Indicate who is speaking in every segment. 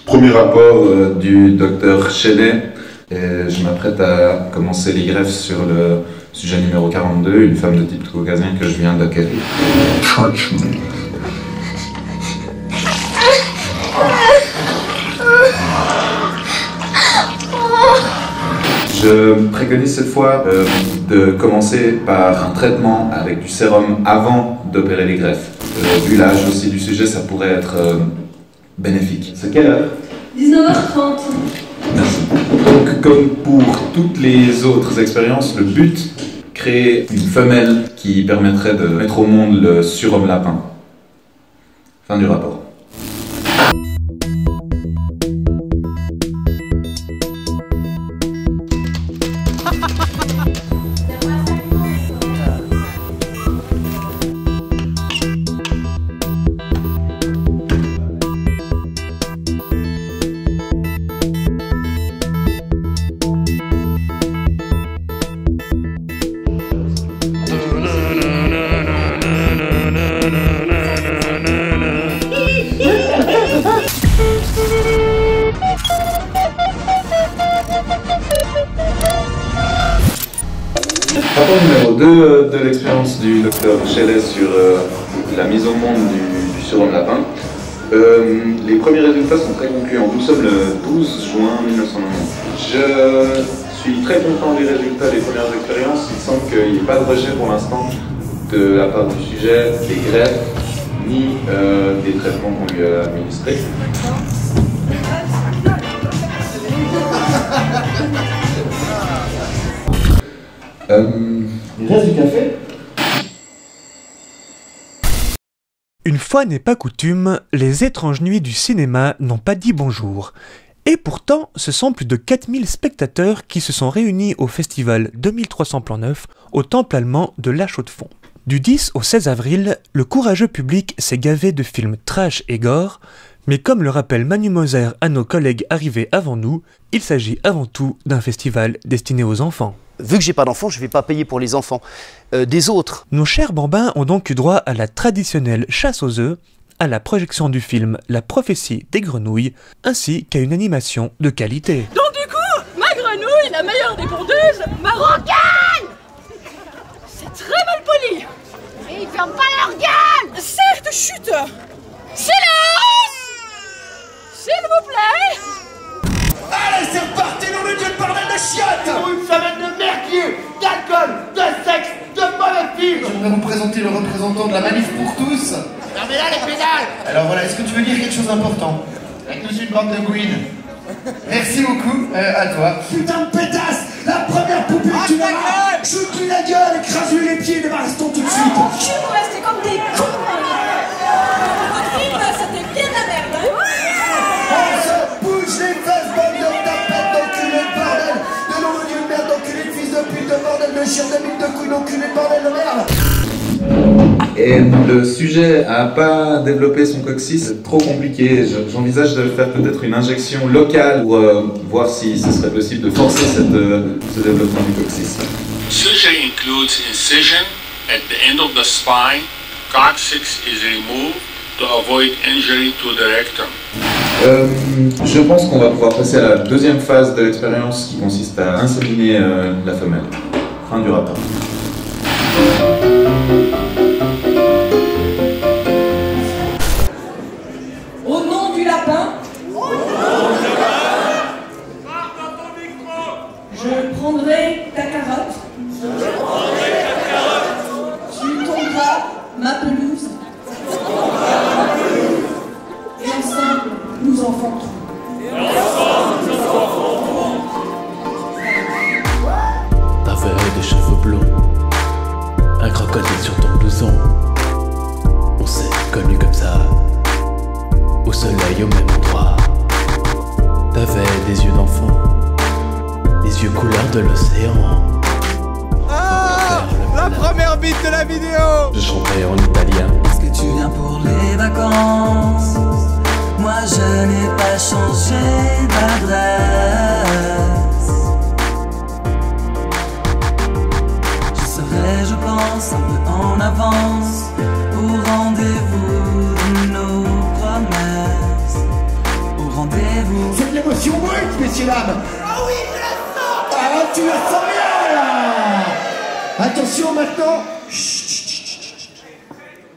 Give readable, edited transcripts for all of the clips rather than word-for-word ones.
Speaker 1: Premier rapport du docteur Shelley, et je m'apprête à commencer les greffes sur le sujet numéro 42, une femme de type caucasien que je viens d'acquérir. Je préconise cette fois de commencer par un traitement avec du sérum avant d'opérer les greffes. Vu l'âge aussi du sujet, ça pourrait être bénéfique. C'est quelle heure?
Speaker 2: 19h30.
Speaker 1: Merci. Donc, comme pour toutes les autres expériences, le but, créer une femelle qui permettrait de mettre au monde le surhomme lapin. Fin du rapport. Rapport numéro 2 de l'expérience du docteur Shelley sur la mise au monde du surhomme lapin. Les premiers résultats sont très concluants. Nous sommes le 12 juin 1990. Je suis très content des résultats des premières expériences. Il semble qu'il n'y ait pas de rejet pour l'instant de la part du sujet, des greffes, ni des traitements qu'on lui a administrés.
Speaker 3: Il reste du café?
Speaker 4: Une fois n'est pas coutume, les étranges nuits du cinéma n'ont pas dit bonjour. Et pourtant, ce sont plus de 4000 spectateurs qui se sont réunis au festival 2300 plans neufs au temple allemand de La Chaux-de-Fonds. Du 10 au 16 avril, le courageux public s'est gavé de films trash et gore, mais comme le rappelle Manu Moser à nos collègues arrivés avant nous, il s'agit avant tout d'un festival destiné aux enfants.
Speaker 5: Vu que j'ai pas d'enfants, je vais pas payer pour les enfants des autres.
Speaker 4: Nos chers bambins ont donc eu droit à la traditionnelle chasse aux œufs, à la projection du film La prophétie des grenouilles, ainsi qu'à une animation de qualité.
Speaker 2: Donc du coup, ma grenouille, la meilleure des pondeuses, ma rocaille! C'est très mal poli.
Speaker 6: Et ils ferment pas leur gueule!
Speaker 2: Certes, chute. Silence! S'il vous plaît.
Speaker 3: Allez, c'est reparti, nom de Dieu, le bordel de chiottes! Pour une semaine de merdier, d'alcool, de sexe, de mauvais films! Je vais vous présenter le représentant de la manif pour tous.
Speaker 6: Fermez là les pédales!
Speaker 3: Alors voilà, est-ce que tu veux dire quelque chose d'important? Avec-nous une bande de gouines. Merci beaucoup, à toi. Putain de pétasse! La première poupée que tu verras! Shoot-lui la gueule, écrase-lui les pieds, débarrasse-toi tout de suite!
Speaker 2: Vous restez comme des cons. Votre film, c'était bien la merde.
Speaker 3: On se bouge les fesses, bande de tapettes, d'enculés de bordel! De nom de Dieu de merde, d'enculés de fils de pute, de bordel de chien, de mine de couilles, d'enculés de bordel de merde!
Speaker 1: Et le sujet n'a pas développé son coccyx, c'est trop compliqué. J'envisage de faire peut-être une injection locale pour voir si ce serait possible de forcer ce développement du coccyx.
Speaker 7: Surgery includes incision at the end of the spine. Coccyx is removed to avoid injury to the rectum.
Speaker 1: Je pense qu'on va pouvoir passer à la deuxième phase de l'expérience qui consiste à inséminer la femelle. Fin du rapport.
Speaker 2: Au nom du lapin, je prendrai ta carotte. Tu tondras ma pelouse. Et ensemble, nous enfanterons.
Speaker 8: T'avais des cheveux blonds, un crocodile sur ton blouson. On s'est connus comme ça, au soleil au même endroit. T'avais des yeux d'enfant, des yeux couleur de l'océan.
Speaker 9: Ah, la première bite de la vidéo.
Speaker 8: Je chantais en italien.
Speaker 10: Est-ce que tu viens pour les vacances? Moi je n'ai pas changé d'adresse. Je serai, je pense, un peu en avance au rendez-vous de nos promesses. Au rendez-vous.
Speaker 3: C'est de l'émotion brute, messieurs dames. Ah oui, je la sens. Ah, tu la sens bien là. Attention maintenant. Chut, chut, chut, chut.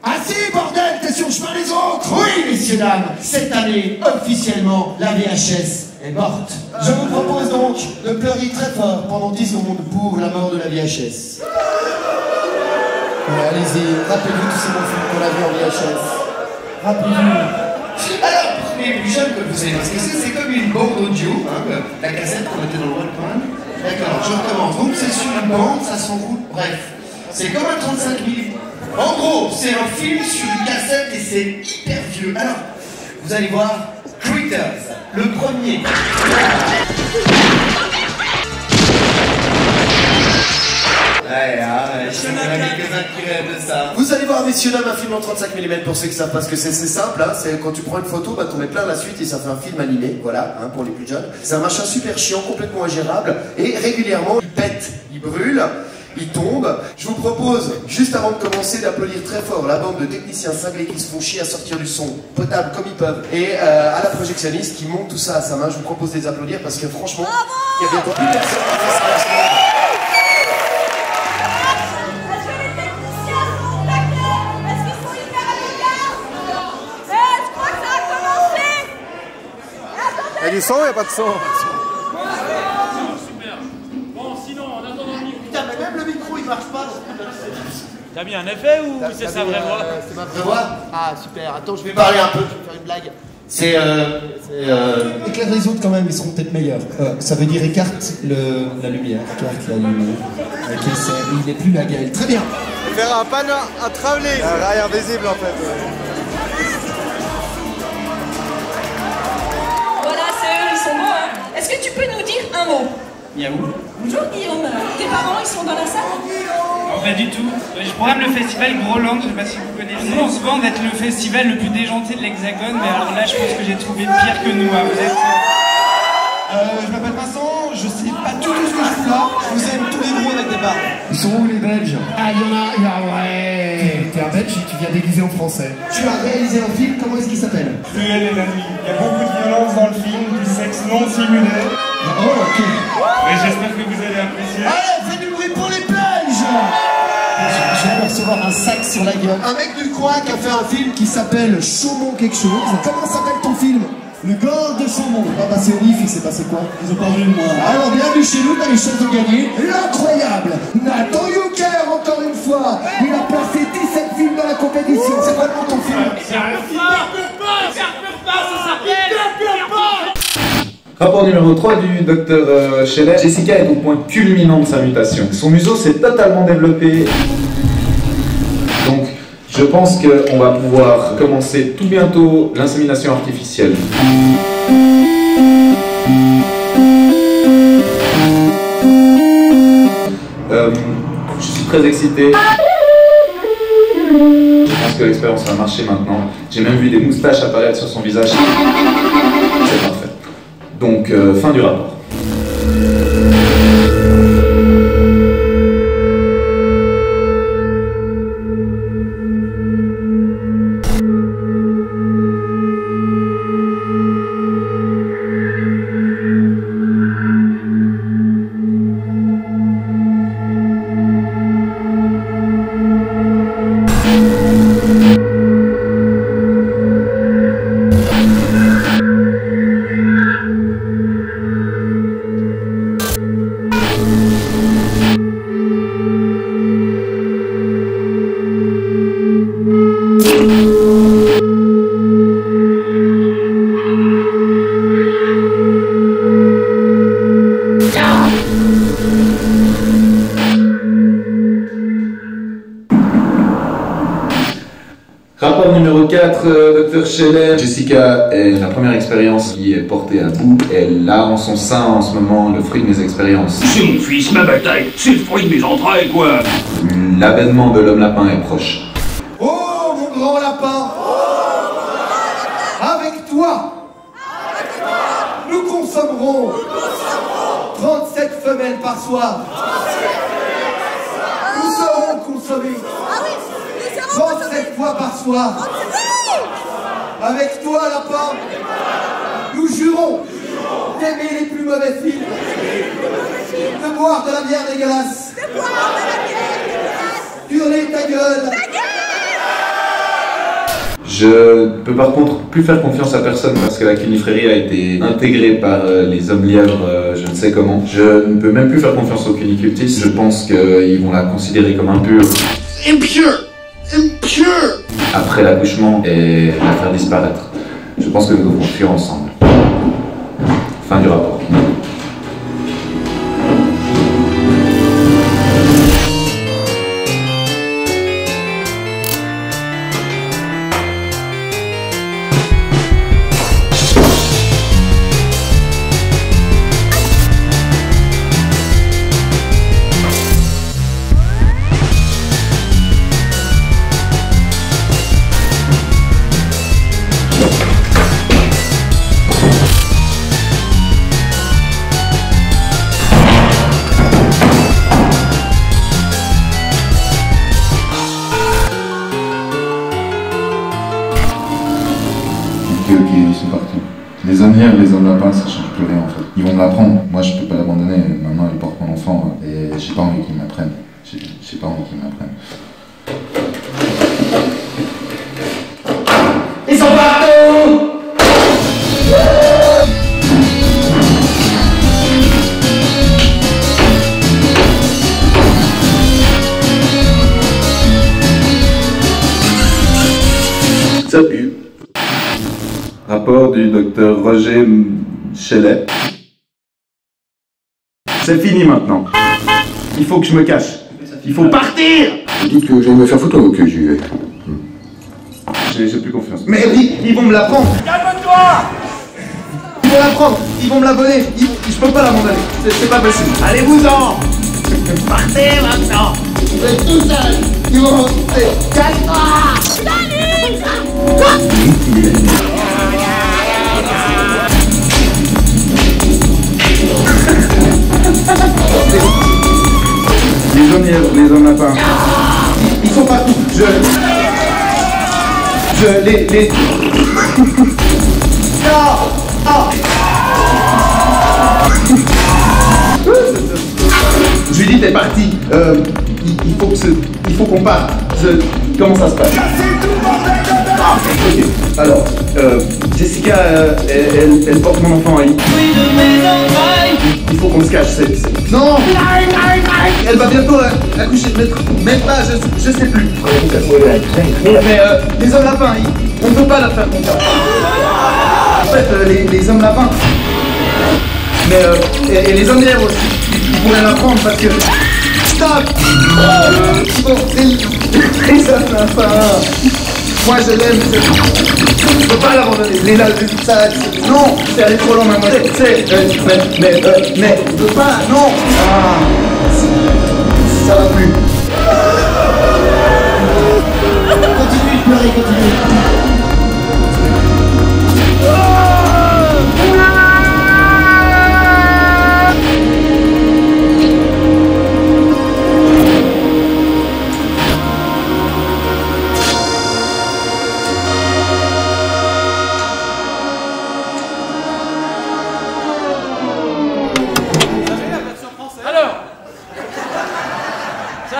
Speaker 3: Assis, bordel, t'es sur le chemin des autres. Oui, messieurs dames, cette année, officiellement, la VHS est morte. Je vous propose donc de pleurer très fort pendant 10 secondes pour la mort de la VHS. Ouais, allez-y, rappelez-vous tous ces bons films qu'on a vus en VHS. Rappelez-vous. Alors, pour les plus jeunes que vous savez ce que c'est comme une bande audio, hein, la cassette qu'on mettait dans le Walkman. D'accord, je recommence. Donc c'est sur une bande, ça s'enroule, bref. C'est comme un 35 mm. En gros, c'est un film sur une cassette et c'est hyper vieux. Alors, vous allez voir Critters, le premier. Ouais, je sais qu'il y en a quelques-uns qui rêvent de ça. Vous allez voir, messieurs, dames, un film en 35 mm pour ceux qui savent pas ce que c'est simple, hein, c'est quand tu prends une photo, bah t'en mets plein la suite et ça fait un film animé, voilà, hein, pour les plus jeunes. C'est un machin super chiant, complètement ingérable, et régulièrement, il pète, il brûle, il tombe. Je vous propose, juste avant de commencer, d'applaudir très fort la bande de techniciens cinglés qui se font chier à sortir du son potable comme ils peuvent, et à la projectionniste qui monte tout ça à sa main. Je vous propose de les applaudir parce que franchement, il y a bientôt plus personne qui fait ça.
Speaker 9: Il y a du son ou il n'y a pas de son?
Speaker 11: Bon, sinon, en attendant le micro.
Speaker 3: Putain, mais même le micro il marche pas.
Speaker 11: T'as mis un effet ou c'est sa vraie voix?
Speaker 3: C'est ma vraie voix. Ah, super. Attends, je vais parler un peu, je vais faire une blague. Éclaire les autres quand même, ils seront peut-être meilleurs. Ça veut dire écarte la lumière. Écarte la lumière. Ok, il n'est plus la gueule. Très bien.
Speaker 9: Faire un panneau, un travelling. Un rail invisible en fait.
Speaker 2: Voilà, c'est eux, ils sont beaux, hein. Est-ce que tu peux nous dire un mot?
Speaker 11: Miaou.
Speaker 2: Bonjour Guillaume. Tes parents, ils sont dans la salle?
Speaker 11: Non, pas du tout. Je programme le festival Groland, je sais pas si vous connaissez. Nous, on se vend d'être le festival le plus déjanté de l'Hexagone, mais alors là, je pense que j'ai trouvé pire que nous. Hein. Vous êtes...
Speaker 3: je m'appelle Vincent, je sais pas du tout ce que je fous là. Je vous aime tous les gros avec des barres. Ils sont où les Belges? Ah, il y en a, ouais. T'es un Belge, tu viens déguisé en français. Tu as réalisé un film, comment est-ce qu'il s'appelle?
Speaker 12: Cruel et la nuit. Il y a beaucoup de violence dans le film, du sexe non simulé.
Speaker 3: Oh, ok.
Speaker 12: Et j'espère que vous allez apprécier.
Speaker 3: Allez, fais du bruit pour les Belges! Je viens de recevoir un sac sur la gueule. Un mec du coin qui a fait un film qui s'appelle Chaumont quelque chose. Comment s'appelle ton film? Le gore de Chaumont. Ah bah c'est au RIF, il s'est passé quoi? Ils ont parlé de moi. Alors bienvenue chez nous, t'as les chances de gagner. L'incroyable Nathan Yucker, encore une fois. Il a placé 17 films dans la compétition. C'est vraiment ton film?
Speaker 1: Rapport numéro 3 du docteur Scheller. Jessica est au point culminant de sa mutation. Son museau s'est totalement développé. Donc, je pense qu'on va pouvoir commencer tout bientôt l'insémination artificielle. Je suis très excité. Je pense que l'expérience va marcher maintenant. J'ai même vu des moustaches apparaître sur son visage. C'est parfait. Donc, fin du rapport. Rapport numéro 4, Dr Scheller. Jessica est la première expérience qui est portée à bout. Elle a en son sein en ce moment le fruit de mes expériries.
Speaker 13: C'est mon fils, ma bataille, c'est le fruit de mes entrailles, quoi.
Speaker 1: L'avènement de l'homme lapin est proche.
Speaker 3: Oh, mon grand lapin! Avec toi, nous consommerons 37 femelles par soir. Nous serons consommés 37 fois par soir. Avec toi, lapin, nous jurons d'aimer les plus mauvais films, de boire de la bière dégueulasse, hurler ta gueule.
Speaker 1: Je ne peux par contre plus faire confiance à personne parce que la quinifrérie a été intégrée par les hommes lièvres, je ne sais comment. Je ne peux même plus faire confiance aux quinicultistes. Je pense qu'ils vont la considérer comme impure.
Speaker 3: Impure! Impure!
Speaker 1: Après l'accouchement et la faire disparaître. Je pense que nous devons fuir ensemble. Fin du rapport.
Speaker 13: Ok, ils sont partis. Les ânières, les hommes lapins, ça change plus rien en fait. Ils vont me l'apprendre. Moi, je peux pas l'abandonner. Maman, elle porte mon enfant et j'ai pas envie qu'ils m'apprennent. J'ai pas envie qu'ils m'apprennent.
Speaker 3: Ils sont partout!
Speaker 1: Ça pue. Rapport du docteur Roger Chelet. C'est fini maintenant. Il faut que je me cache. Il faut partir!
Speaker 14: Vous dites que je vais me faire foutre ou que j'y vais?
Speaker 1: J'ai plus confiance.
Speaker 3: Mais ils vont me la prendre!
Speaker 11: Calme-toi!
Speaker 3: Ils vont la prendre! Ils vont me l'abonner! Je peux pas l'abandonner! C'est pas possible!
Speaker 11: Allez-vous-en! Partez maintenant!
Speaker 3: Vous êtes tout seuls! Ils vont rentrer! Calme-toi!
Speaker 1: Les hommes lièvres, les hommes lapins.
Speaker 3: Ils sont partout! Les... Non! Non! Je lui dis t'es parti. Il faut qu'on parte. Comment ça se passe? Ah, ok. Alors, Jessica, elle porte mon enfant à I. Il faut qu'on se cache. Non! Elle va bientôt accoucher. Même pas, je sais plus. Mais les hommes lapins, on ne peut pas la faire confiance. En fait, les hommes lapins. Mais et les hommes lièvres aussi. Ils pourraient la prendre parce que. Stop! Les hommes lapins. Moi je l'aime. Je peux pas l'abandonner. Non, c'est aller trop loin maintenant. Mais je peux pas. Non. Ah, ça va plus. Continue de pleurer, continue.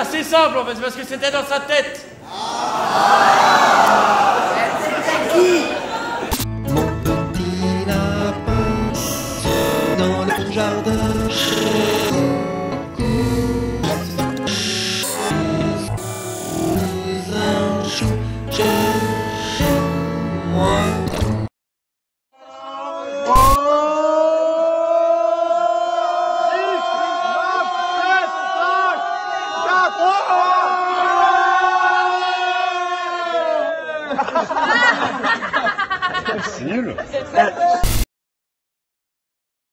Speaker 15: C'est simple en fait, c'est parce que c'était dans sa tête.
Speaker 10: Mon petit lapin dans le jardin. Un chou chez moi.
Speaker 9: C'est nul.